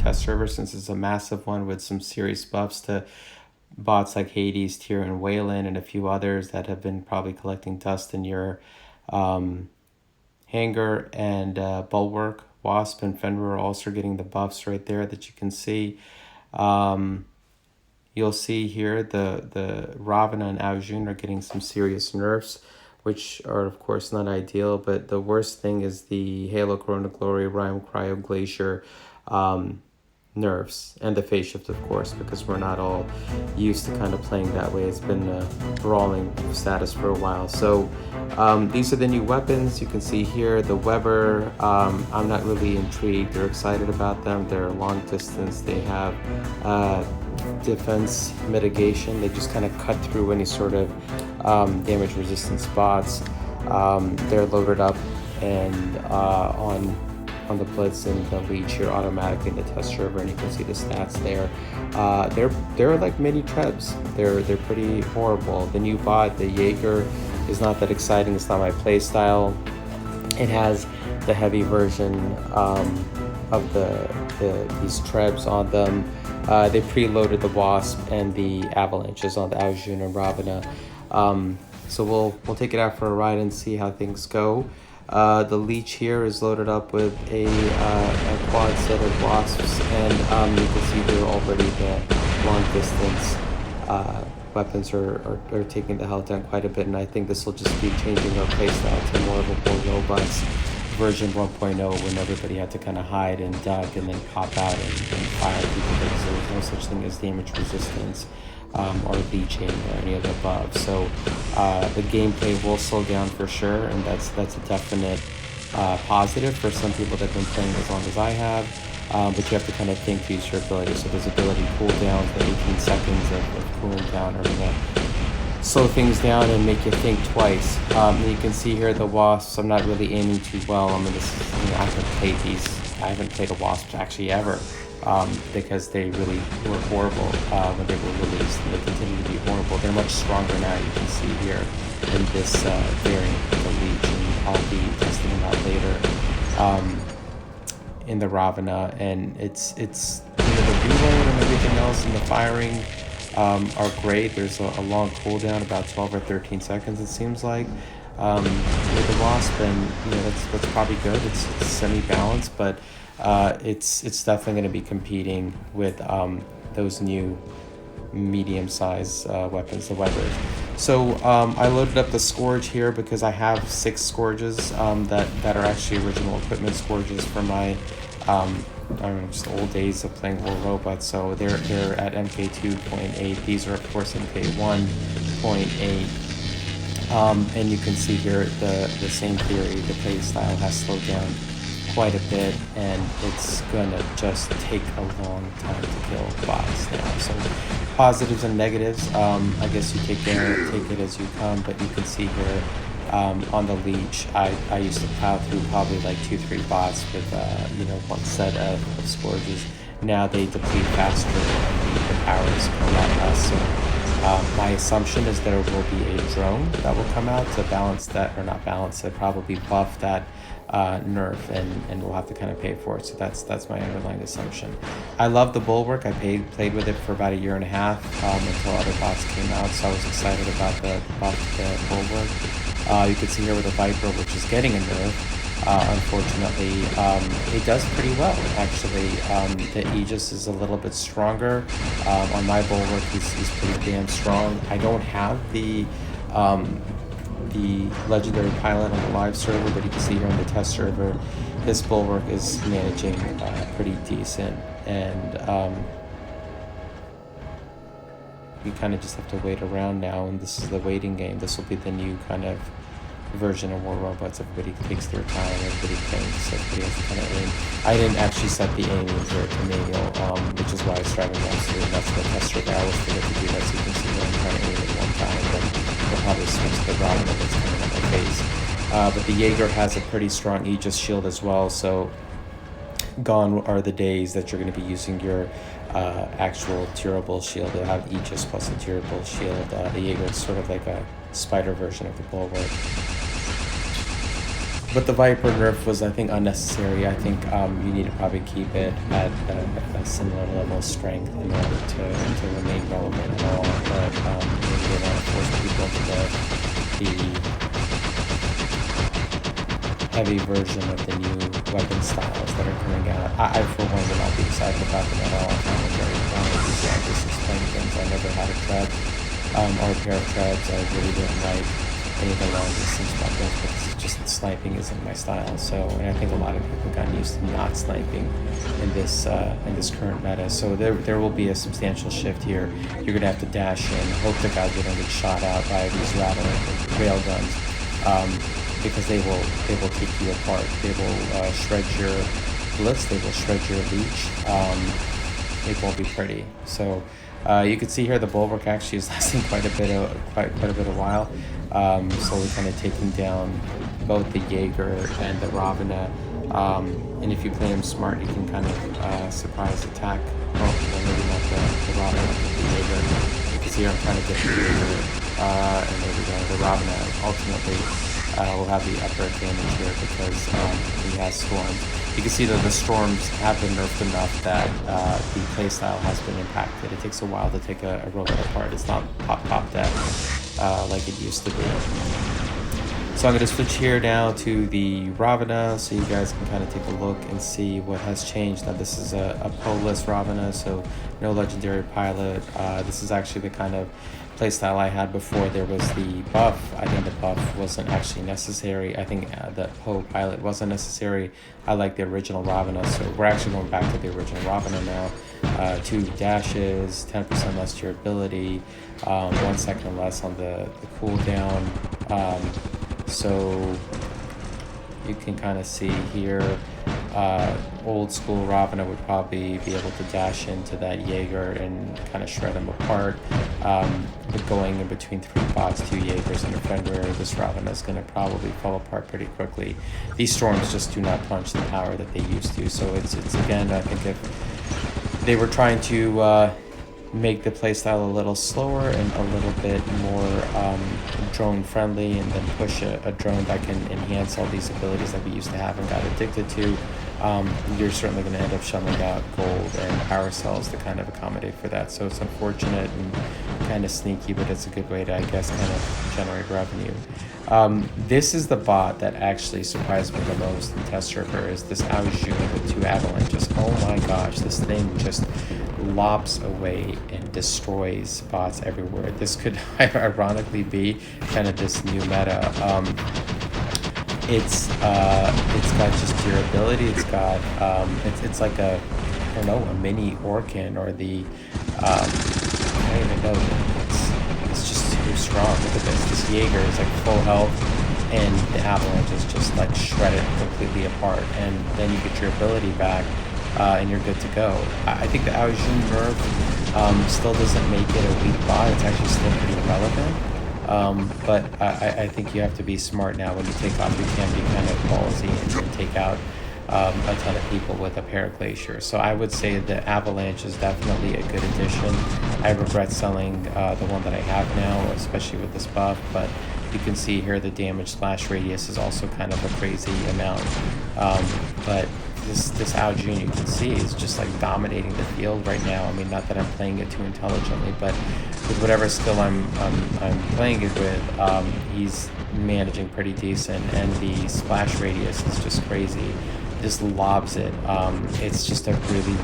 test server, since it's a massive one with some serious buffs to bots like Hades, Tyr, and Wayland, and a few others that have been probably collecting dust in your hangar, and Bulwark, Wasp, and Fenrir are also getting the buffs right there that you can see. You'll see here the Robina and Aujun are getting some serious nerfs, which are of course not ideal, but the worst thing is the Halo Corona Glory, Rhyme Cryo Glacier nerfs, and the phase shift, of course, because we're not all used to kind of playing that way. It's been a brawling status for a while. So these are the new weapons. You can see here the Weber. I'm not really intrigued or excited about them. They're long distance. They have defense mitigation. They just kind of cut through any sort of damage resistant spots. They're loaded up and on the Blitz and the Leech here automatically in the test server, and you can see the stats there. They're like mini trebs. They're pretty horrible. The new bot, the Jager, is not that exciting. It's not my play style. It has the heavy version of these trebs on them. They preloaded the Wasp and the avalanches on the Aujun and Robina. So we'll take it out for a ride and see how things go. The Leech here is loaded up with a quad set of Wasps, and you can see here already the long distance weapons are taking the health down quite a bit, and I think this will just be changing our playstyle to more of a more robust version 1.0 when everybody had to kind of hide and duck and then pop out and fire people, because there was no such thing as damage resistance or leeching or any of the above. So the gameplay will slow down for sure, and that's a definite positive for some people that have been playing as long as I have. But you have to kind of think to use your ability. So there's ability cooldowns, the 18 seconds of cooling down are gonna slow things down and make you think twice. You can see here the Wasps, I'm not really aiming too well. I mean, I haven't played a Wasp actually ever, because they really were horrible when they were released, and they continue to be horrible. They're much stronger now, you can see here in this variant of the Leech, and I'll be testing them out later in the Robina, and it's the reload and everything else and the firing are great. There's a long cooldown, about 12 or 13 seconds it seems like, with the Wasp, and that's probably good. It's semi-balanced, but it's definitely going to be competing with those new medium-sized weapons, the Webers. So I loaded up the Scourge here because I have 6 Scourges that are actually original equipment Scourges for my I don't know, just old days of playing War Robots. So they're at MK 2.8. These are of course MK 1.8. And you can see here the same theory. The play style has slowed down quite a bit, and it's gonna just take a long time to kill bots now. So positives and negatives. I guess you take it as you come, but you can see here on the Leech, I used to plow through probably like 2-3 bots with one set of Scourges. Now they deplete faster and the power is a lot less. So my assumption is there will be a drone that will come out to balance that, or not balance it, probably buff that nerf, and we'll have to kind of pay for it. So that's my underlying assumption. I love the Bullwork. I played with it for about 1.5 years until other bots came out, so I was excited about the buff to the Bullwork. You can see here with the Viper, which is getting a nerf. Unfortunately, it does pretty well actually. The Aegis is a little bit stronger. On my Bulwark, he's pretty damn strong. I don't have the legendary pilot on the live server, but you can see here on the test server, this Bulwark is managing pretty decent, and you kind of just have to wait around now, and this is the waiting game. This will be the new kind of version of War Robots. Everybody takes their time, everybody thinks, everybody has to kind of aim. I didn't actually set the aiming here to manual, which is why I started mostly, and that's the test server. I always forget to do that, so you can see I'm trying to aim at one time, then we'll probably switch to the Robina that's coming on my face. But the Jager has a pretty strong Aegis shield as well, so gone are the days that you're going to be using your actual durable shield. You'll have Aegis plus a durable shield. The Jager is sort of like a spider version of the Bullwork. But the Viper nerf was, I think, unnecessary. I think you need to probably keep it at a similar level of strength in order to remain relevant at all. But maybe they want to force people into the heavy version of the new weapon styles that are coming out. I for one, would not be excited about them at all. I find them very boring. Just explain things. I never had a tread or a pair of treads. I really didn't like any of the long distance weapons because just sniping isn't my style. So, and I think a lot of people have gotten used to not sniping in this current meta. So there will be a substantial shift here. You're gonna have to dash in, hope to God you don't get shot out by these rail guns. Because they will take you apart. They will shred your Blitz. They will shred your leech. It won't be pretty. So you can see here the Bullwork actually is lasting quite a bit of while. Slowly kind of taking down both the Jager and the Robina. And if you play them smart, you can kind of surprise attack. Oh, maybe not the Robina, but the Jager. You can see here I'm trying to get the Jager, and there we go. The Robina ultimately will have the upper advantage here because he has storms. You can see that the storms have been nerfed enough that the playstyle has been impacted. It takes a while to take a robot apart. It's not pop death like it used to be. So I'm going to switch here now to the Robina so you guys can kind of take a look and see what has changed. Now this is a pro-list Robina, so no legendary pilot. This is actually the kind of playstyle I had before there was the buff. I think the buff wasn't actually necessary. I think the Poe pilot wasn't necessary. I like the original Robina, so we're actually going back to the original Robina now. 2 dashes, 10% less durability, 1 second less on the cooldown. So you can kind of see here, old school Robina would probably be able to dash into that Jager and kind of shred them apart. But going in between 3 bots, 2 Jagers, and a Fenrir, this Robina is going to probably fall apart pretty quickly. These storms just do not punch the power that they used to. So it's again, I think if they were trying to make the playstyle a little slower and a little bit more drone friendly, and then push a drone that can enhance all these abilities that we used to have and got addicted to, you're certainly going to end up shelling out gold and power cells to kind of accommodate for that. So it's unfortunate and kind of sneaky, but it's a good way to, I guess, kind of generate revenue. This is the bot that actually surprised me the most in test server, is this Aujun with 2 avalanches. Oh my gosh, this thing just lops away and destroys bots everywhere. This could ironically be kind of this new meta. It's got just durability. It's got it's like a, I don't know, a mini Orkin, or the I don't even know. It's just too strong. Look at this. This Jager is like full health, and the avalanches just like shred it completely apart, and then you get your ability back. And you're good to go. I think the Aujun nerf still doesn't make it a weak bot. It's actually still pretty relevant. But I think you have to be smart now. When you take off, you can be kind of ballsy and take out a ton of people with a Paraglacier. So I would say the Avalanche is definitely a good addition. I regret selling the one that I have now, especially with this buff, but you can see here the damage splash radius is also kind of a crazy amount. But this Aujun, you can see, is just like dominating the field right now. I mean, not that I'm playing it too intelligently, but with whatever skill I'm playing it with, he's managing pretty decent, and the splash radius is just crazy. Just lobs it. It's just a really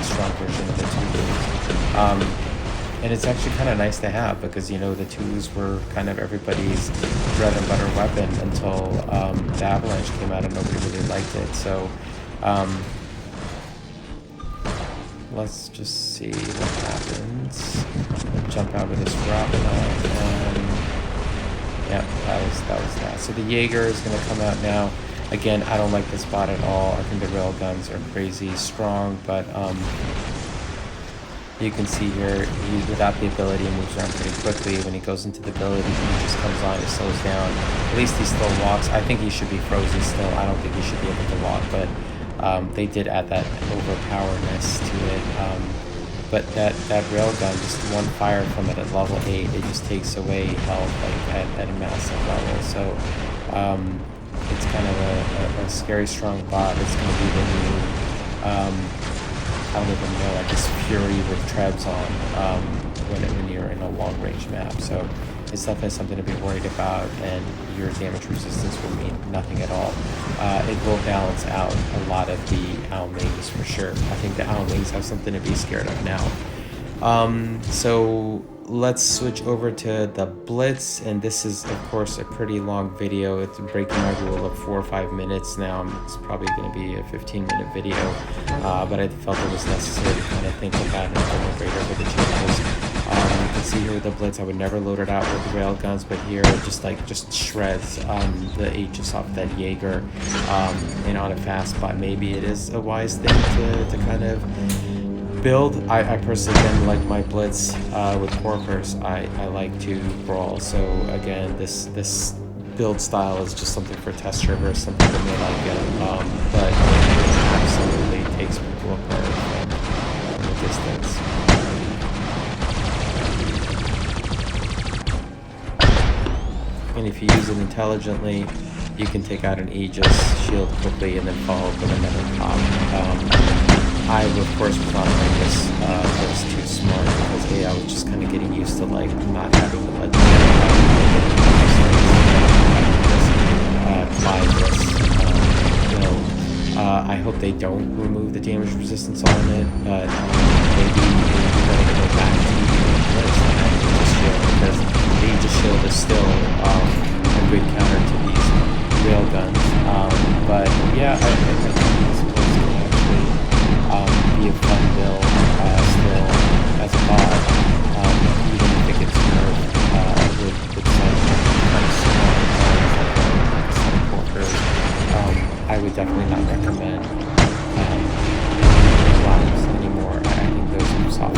strong version of the 2s. And it's actually kind of nice to have, because, you know, the 2s were kind of everybody's bread and butter weapon until the Avalanche came out and nobody really liked it. So let's just see what happens. Jump out with this Robina, and yeah, that was that. So the Jager is going to come out now. Again, I don't like this bot at all. I think the rail guns are crazy strong, but you can see here, without the ability, he moves around pretty quickly. When he goes into the ability, he just comes on, he slows down. At least he still walks. I think he should be frozen still. I don't think he should be able to walk, but they did add that overpowerness to it. But that rail gun, just one fire from it at level 8, it just takes away health like at a massive level. So it's kind of a scary strong bot. It's going to be the new, I don't even know, like this Fury with trebs on when you're in a long range map. So it's definitely something to be worried about, and your damage resistance will mean nothing at all. It will balance out a lot of the Owl Wings for sure. I think the Owl Wings have something to be scared of now. So let's switch over to the Blitz, and this is of course a pretty long video. It's breaking my rule of 4 or 5 minutes now. It's probably going to be a 15-minute video, but I felt it was necessary to kind of think about and deliberate over the changes. You can see here with the Blitz, I would never load it out with railguns, but here it just shreds the Aegis off that Jager, and on a fast spot. Maybe it is a wise thing to kind of build. I personally didn't like my Blitz with Porkers. I like to brawl. So again, this build style is just something for test servers, something that may like it, but it absolutely takes people apart from the distance. And if you use it intelligently, you can take out an Aegis shield quickly and then follow up with another pop. I, of course, was not doing this. I was too smart because I was just kind of getting used to like not having the legend. I hope they don't remove the damage resistance on it, but maybe we're going to go back to the Aegis shield, because the Aegis shield is still a good counter to these railguns. But yeah, I think it's supposed to actually be a fun build still as a bot, even if it gets nerfed with some kind of small like some porkers. I would definitely not recommend Wasps anymore. I think those are soft.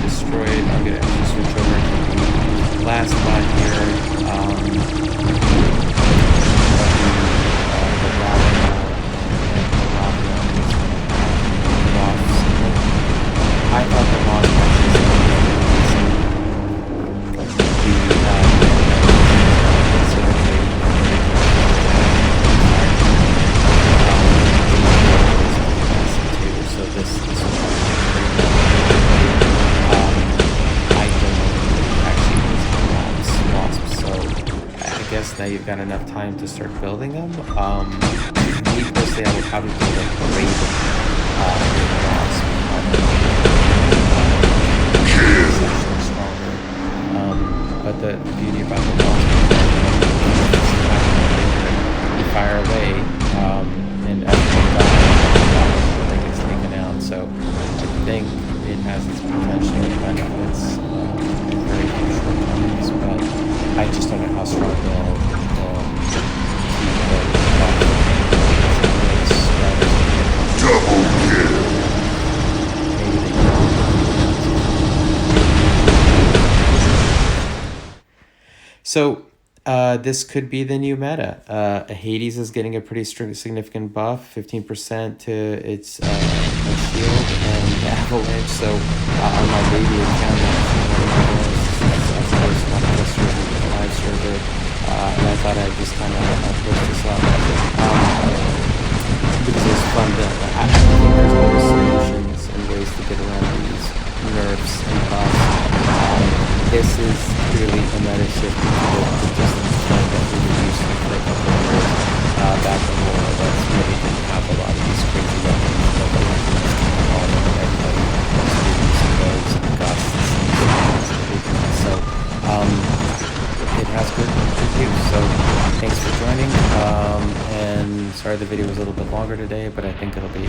Destroyed. I'm going to actually switch over to the last spot here. The Robina Wasps. I thought the Wasps so this now you've got enough time to start building them. Me personally, I would probably build like a Raven Wasp. But the beauty about the Wasp is you fire away, and everything gets taken out. So I think it has its potential benefits, very few shortcomings, but I just don't know how strong they'll double kill. So this could be the new meta. Hades is getting a pretty significant buff, 15% to its shield and avalanche. So on my baby account, live server, and I thought I'd just kind of post this up because it was fun to I think there's always solutions and ways to get around these nerfs and buffs. This is clearly a meta shift to just fun that we were used to for a couple of years back in war that's really didn't have a lot of these crazy weapons, but the weapons all over everybody, those gusts and everything. So it has good reviews, so thanks for joining, and sorry the video was a little bit longer today, but I think it'll be